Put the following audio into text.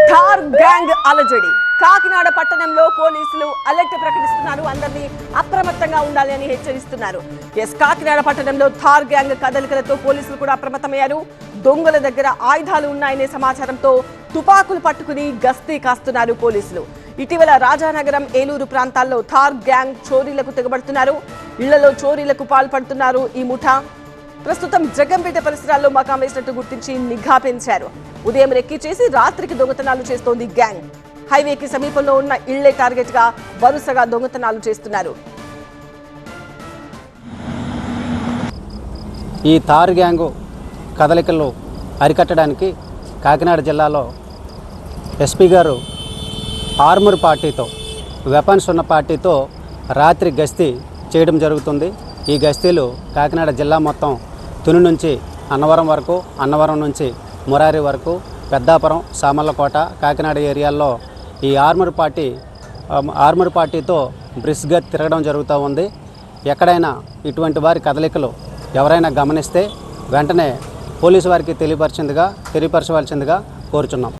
Thar gang అలజడి. కాకినాడ పట్టణంలో పోలీసులు అలర్ట్ ప్రకటిస్తున్నారు. అందరినీ అప్రమత్తంగా ఉండాలి అని హెచ్చరిస్తున్నారు. కాకినాడ పట్టణంలో థార్ గ్యాంగ్ కదలికలతో పోలీసులు కూడా అప్రమత్తమయ్యారు. దొంగల దగ్గర ఆయుధాలు ఉన్నాయనే సమాచారంతో తుపాకులు పట్టుకుని గస్తీ కాస్తున్నారు పోలీసులు. ఇటీవల రాజానగరం, ఏలూరు ప్రాంతాల్లో థార్ గ్యాంగ్ చోరీలకు తెగబడుతున్నారు. ఇళ్లలో చోరీలకు పాల్పడుతున్నారు ఈ ముఠా. ప్రస్తుతం జగంపేట పరిసరాల్లో మకాం వేసినట్టు గుర్తించి నిఘా పెంచారు. ఉదయం రెక్కీ చేసి రాత్రికి దొంగతనాలు చేస్తోంది గ్యాంగ్. హైవేకి సమీపంలో ఉన్న ఇళ్లే టార్గెట్ గా వరుసగా దొంగతనాలు చేస్తున్నారు. ఈ థార్ గ్యాంగు కదలికలు అరికట్టడానికి కాకినాడ జిల్లాలో ఎస్పీ గారు ఆర్మర్ పార్టీతో, వెపన్స్ ఉన్న పార్టీతో రాత్రి గస్తీ చేయడం జరుగుతుంది. ఈ గస్తీలు కాకినాడ జిల్లా మొత్తం తుని నుంచి అన్నవరం వరకు, అన్నవరం నుంచి మురారి వరకు, పెద్దాపురం, సామర్లకోట, కాకినాడ ఏరియాల్లో ఈ ఆర్మర్ పార్టీతో బ్రిస్క్గా తిరగడం జరుగుతూ ఉంది. ఎక్కడైనా ఇటువంటి వారి కదలికలు ఎవరైనా గమనిస్తే వెంటనే పోలీసు వారికి తెలియపరచవలసిందిగా కోరుచున్నాం.